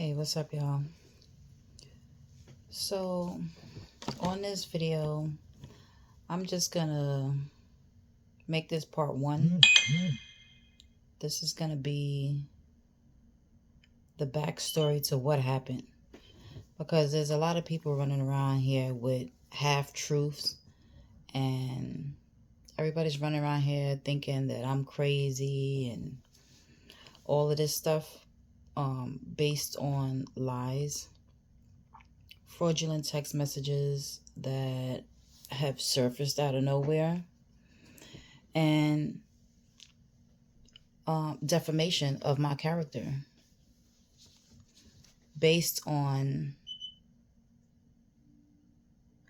Hey, what's up, y'all? So, on this video, I'm just gonna make this part one. This is gonna be the backstory to what happened, because there's a lot of people running around here with half truths, and everybody's running around here thinking that I'm crazy and all of this stuff, based on lies, fraudulent text messages that have surfaced out of nowhere, and defamation of my character based on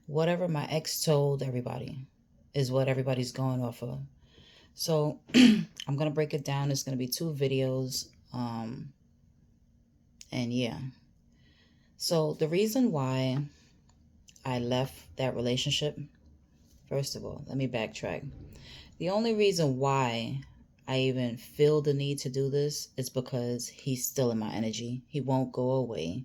whatever my ex told everybody is what everybody's going off of. So I'm going to break it down. It's going to be 2 videos. And yeah. So the reason why I left that relationship, first of all, let me backtrack. The only reason why I even feel the need to do this is because he's still in my energy. He won't go away.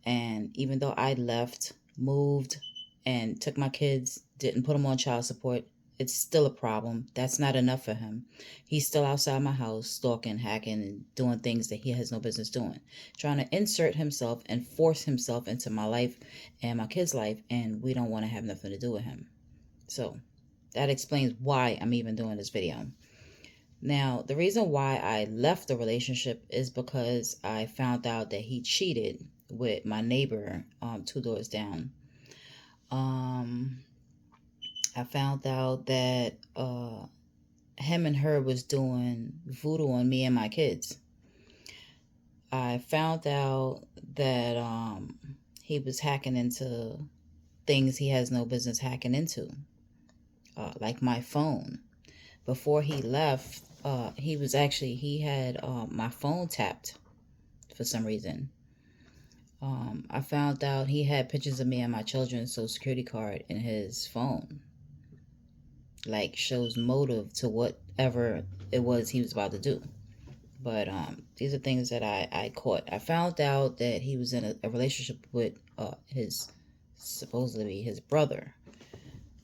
And even though I left, moved, and took my kids, didn't put them on child support, it's still a problem. That's not enough for him. He's still outside my house, stalking, hacking, and doing things that he has no business doing. Trying to insert himself and force himself into my life and my kids' life, and we don't want to have nothing to do with him. So that explains why I'm even doing this video. Now, the reason why I left the relationship is because I found out that he cheated with my neighbor 2 doors down. I found out that him and her was doing voodoo on me and my kids. I found out that he was hacking into things he has no business hacking into, like my phone. Before he left, he had my phone tapped for some reason. I found out he had pictures of me and my children's social security card in his phone. Like, shows motive to whatever it was he was about to do. But these are things that I caught. I found out that he was in a relationship with supposedly his brother,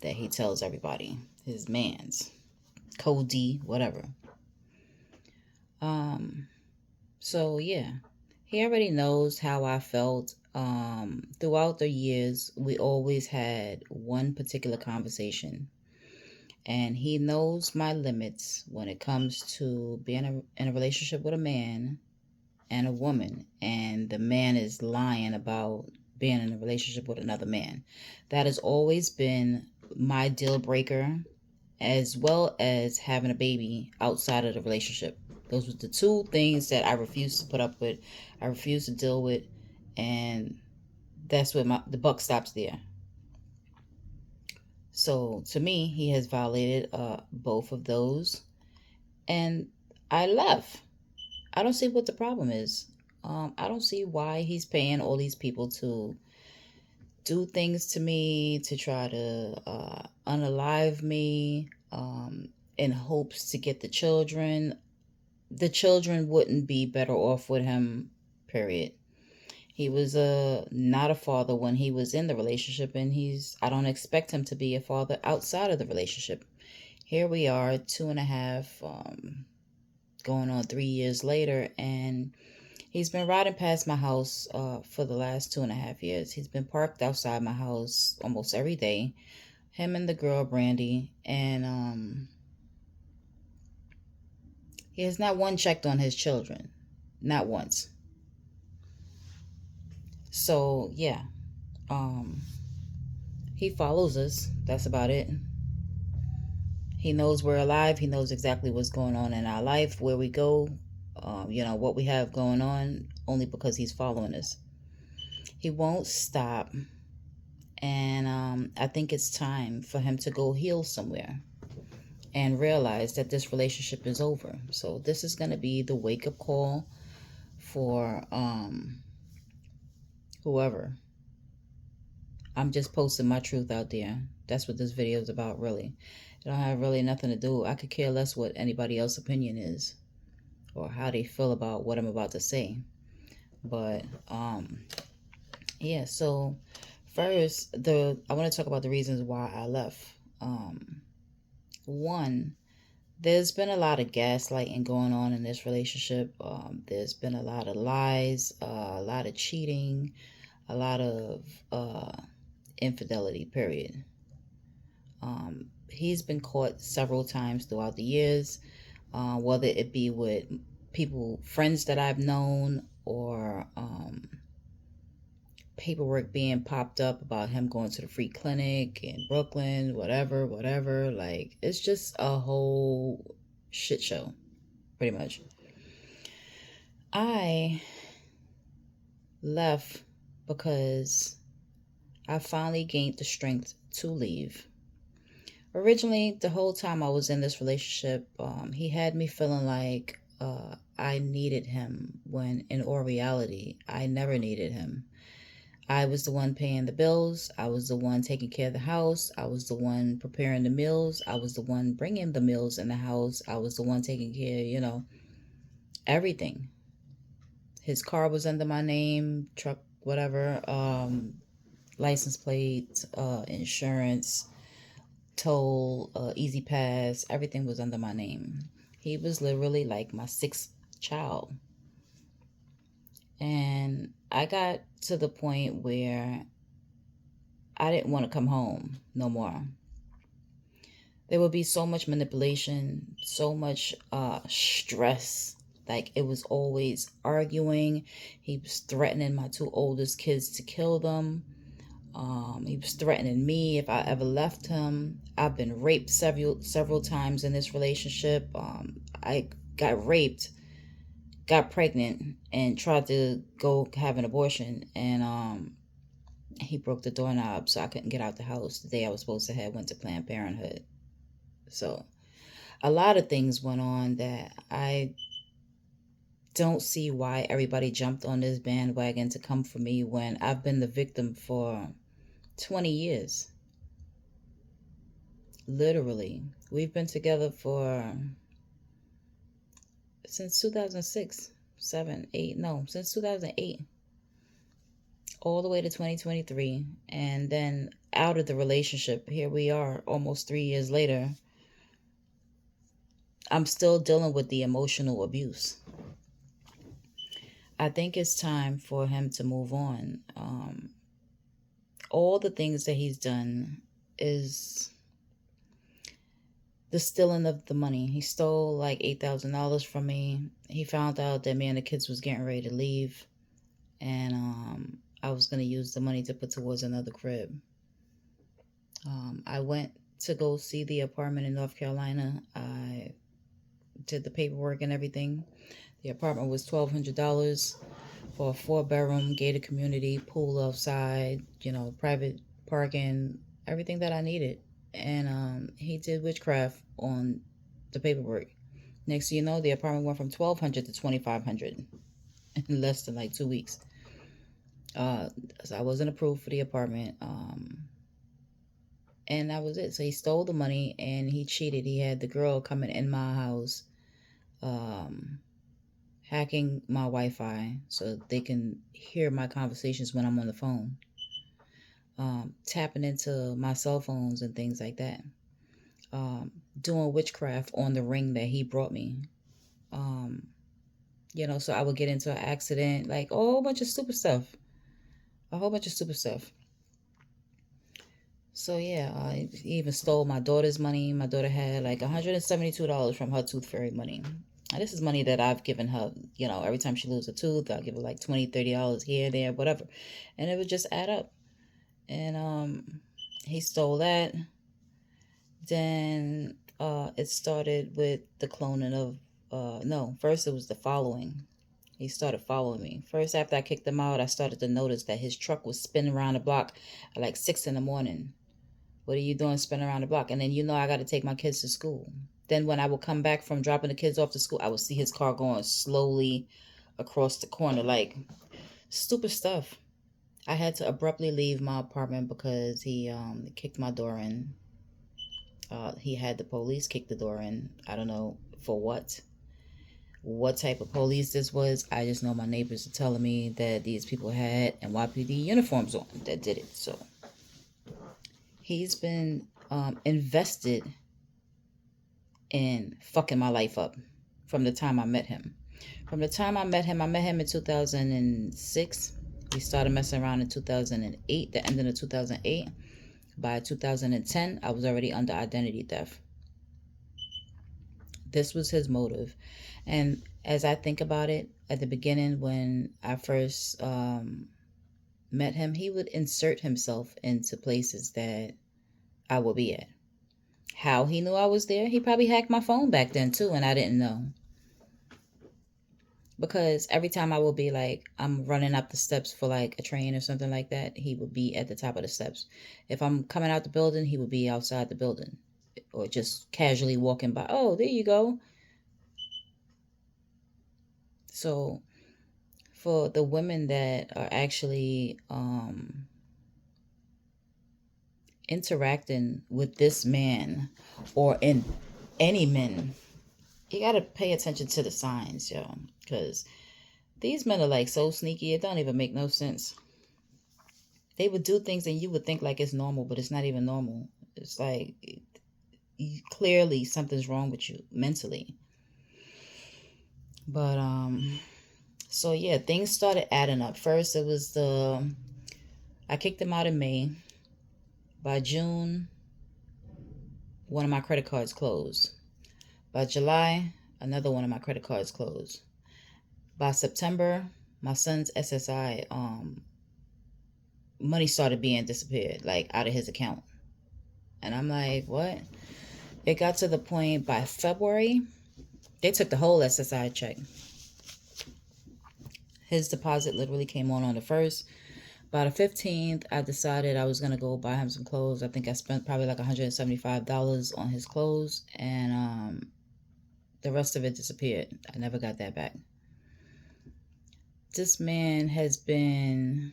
that he tells everybody, his man's, Cody, whatever. So yeah, he already knows how I felt. Throughout the years, we always had one particular conversation, and he knows my limits when it comes to being in a relationship with a man and a woman, and the man is lying about being in a relationship with another man. That has always been my deal breaker, as well as having a baby outside of the relationship. Those were the 2 things that I refused to put up with. I refused to deal with, and that's where the buck stops there. So to me, he has violated both of those, and I left. I don't see what the problem is. I don't see why he's paying all these people to do things to me, to try to unalive me, in hopes to get the children. The children wouldn't be better off with him, period. He was not a father when he was in the relationship, and I don't expect him to be a father outside of the relationship. Here we are, 2.5, going on 3 years later, and he's been riding past my house for the last 2.5 years. He's been parked outside my house almost every day. Him and the girl Brandy, and he has not once checked on his children, not once. So yeah, he follows us. That's about it. He knows we're alive. He knows exactly what's going on in our life, where we go, what we have going on, only because he's following us. He won't stop. And I think it's time for him to go heal somewhere and realize that this relationship is over. So this is going to be the wake-up call for whoever. I'm just posting my truth out there. That's what this video is about, really. It don't have really nothing to do. I could care less what anybody else's opinion is or how they feel about what I'm about to say. But yeah, so first, the I want to talk about the reasons why I left. Um One, there's been a lot of gaslighting going on in this relationship. There's been a lot of lies, a lot of cheating, a lot of infidelity, period. He's been caught several times throughout the years, whether it be with people, friends that I've known, or paperwork being popped up about him going to the free clinic in Brooklyn, whatever, whatever. Like, it's just a whole shit show, pretty much. I left because I finally gained the strength to leave. Originally, the whole time I was in this relationship, he had me feeling like I needed him when in all reality, I never needed him. I was the one paying the bills. I was the one taking care of the house. I was the one preparing the meals. I was the one bringing the meals in the house. I was the one taking care, everything. His car was under my name, truck, whatever, license plate, insurance, toll, easy pass, everything was under my name. He was literally like my sixth child. And I got to the point where I didn't want to come home no more. There would be so much manipulation, so much stress. Like, it was always arguing. He was threatening my two oldest kids to kill them. He was threatening me if I ever left him. I've been raped several times in this relationship. I got raped, got pregnant, and tried to go have an abortion. And he broke the doorknob, so I couldn't get out the house the day I was supposed to have went to Planned Parenthood. So a lot of things went on that I don't see why everybody jumped on this bandwagon to come for me when I've been the victim for 20 years. Literally. We've been together for since 2006, 7, 8, no, since 2008, all the way to 2023. And then out of the relationship, here we are almost 3 years later. I'm still dealing with the emotional abuse. I think it's time for him to move on. All the things that he's done is the stealing of the money. He stole like $8,000 from me. He found out that me and the kids was getting ready to leave, and I was gonna use the money to put towards another crib. I went to go see the apartment in North Carolina. I did the paperwork and everything. The apartment was $1,200 for a 4-bedroom, gated community, pool outside, private parking, everything that I needed. And he did witchcraft on the paperwork. Next thing you know, the apartment went from 1,200 to 2,500 in less than like 2 weeks. So I wasn't approved for the apartment. And that was it. So he stole the money and he cheated. He had the girl coming in my house, hacking my Wi-Fi so they can hear my conversations when I'm on the phone, tapping into my cell phones and things like that, doing witchcraft on the ring that he brought me. So I would get into an accident, like a whole bunch of stupid stuff. So yeah, he even stole my daughter's money. My daughter had like $172 from her tooth fairy money. And this is money that I've given her, every time she loses a tooth, I'll give her like $20, $30 here, there, whatever. And it would just add up. And he stole that. Then it started with the cloning of, no, first it was the following. He started following me. First, after I kicked him out, I started to notice that his truck was spinning around the block at like 6 in the morning. What are you doing spinning around the block? And then I got to take my kids to school. Then when I would come back from dropping the kids off to school, I would see his car going slowly across the corner, like stupid stuff. I had to abruptly leave my apartment because he kicked my door in. He had the police kick the door in. I don't know for what. what type of police this was. I just know my neighbors are telling me that these people had NYPD uniforms on that did it. So he's been invested in fucking my life up from the time I met him. From the time I met him in 2006. We started messing around in 2008, the ending of 2008. By 2010, I was already under identity theft. This was his motive. And as I think about it, at the beginning when I first met him, he would insert himself into places that I would be at. How he knew I was there? He probably hacked my phone back then too, and I didn't know. Because every time I would be like, I'm running up the steps for like a train or something like that, he would be at the top of the steps. If I'm coming out the building, he would be outside the building or just casually walking by. Oh, there you go. So for the women that are actually interacting with this man or in any men, you got to pay attention to the signs, yo, because these men are like so sneaky, it don't even make no sense. They would do things and you would think like it's normal, but it's not even normal. It's like clearly something's wrong with you mentally. But so yeah, things started adding up. First it was I kicked him out in May. By June, one of my credit cards closed. By July, another one of my credit cards closed. By September, my son's SSI money started being disappeared, like out of his account. And I'm like, what? It got to the point by February, they took the whole SSI check. His deposit literally came on the 1st. By the 15th, I decided I was going to go buy him some clothes. I think I spent probably like $175 on his clothes. And the rest of it disappeared. I never got that back. This man has been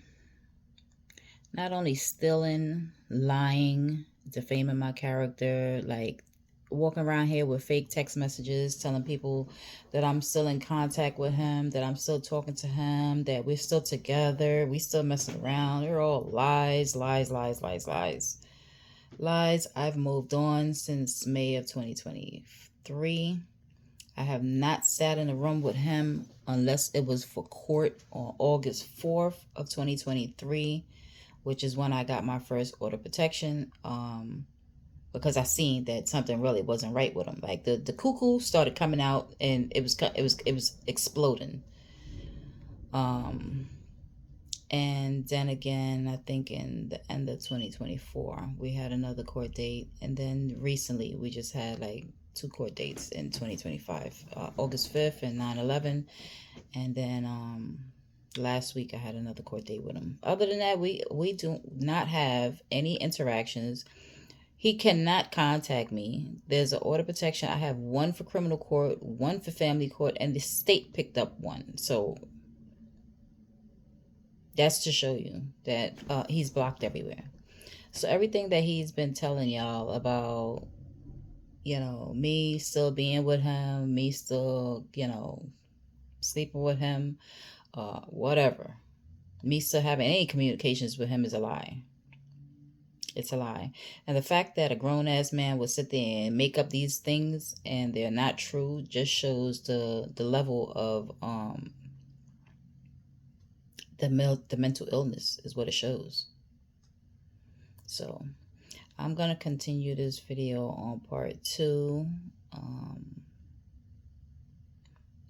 not only stealing, lying, defaming my character, like walking around here with fake text messages telling people that I'm still in contact with him, that I'm still talking to him, that we're still together, we still messing around. They're all lies, lies, lies, lies, lies. Lies. I've moved on since May of 2023. I have not sat in a room with him unless it was for court on August 4th of 2023, which is when I got my first order of protection. Because I seen that something really wasn't right with him. Like the cuckoo started coming out and it was exploding. And then again, I think in the end of 2024, we had another court date, and then recently we just had like 2 court dates in 2025, August 5th and 9/11, and then last week I had another court date with him. Other than that, we do not have any interactions. He cannot contact me. There's an order of protection. I have one for criminal court, one for family court, and the state picked up one. So that's to show you that he's blocked everywhere. So everything that he's been telling y'all about, me still being with him, me still, sleeping with him, whatever, me still having any communications with him is a lie. It's a lie. And the fact that a grown-ass man would sit there and make up these things and they're not true just shows the level of the mental illness is what it shows. So I'm going to continue this video on part 2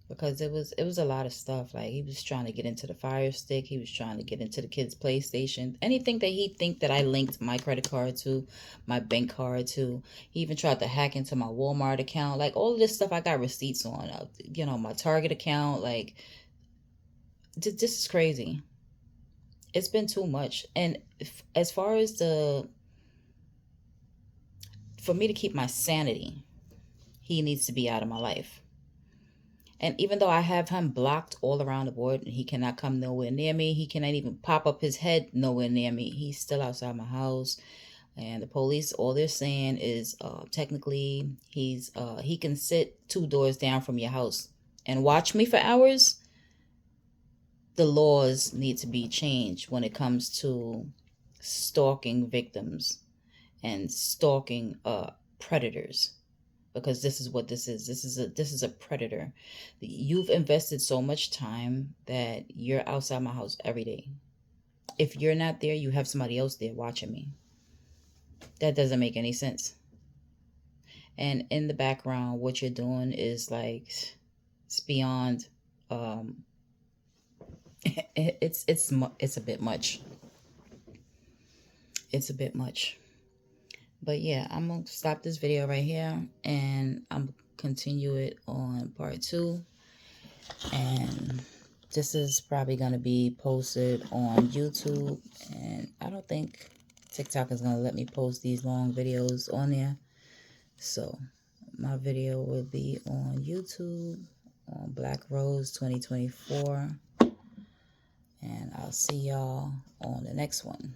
because it was a lot of stuff. Like he was trying to get into the Fire Stick, he was trying to get into the kids' PlayStation, anything that he think that I linked my credit card to, my bank card to. He even tried to hack into my Walmart account. Like all of this stuff I got receipts on, my Target account. Like this is crazy. It's been too much. And as far as for me to keep my sanity, he needs to be out of my life. And even though I have him blocked all around the board and he cannot come nowhere near me, he cannot even pop up his head nowhere near me, he's still outside my house. And the police, all they're saying is technically he can sit 2 doors down from your house and watch me for hours, the laws need to be changed when it comes to stalking victims and stalking predators, because this is what this is. This is a predator. You've invested so much time that you're outside my house every day. If you're not there, you have somebody else there watching me. That doesn't make any sense. And in the background, what you're doing is like, it's beyond it's a bit much. It's a bit much. But yeah, I'm gonna stop this video right here, and I'm gonna continue it on part 2. And this is probably gonna be posted on YouTube, and I don't think TikTok is gonna let me post these long videos on there. So my video will be on YouTube on Black Rose 2024. And I'll see y'all on the next one.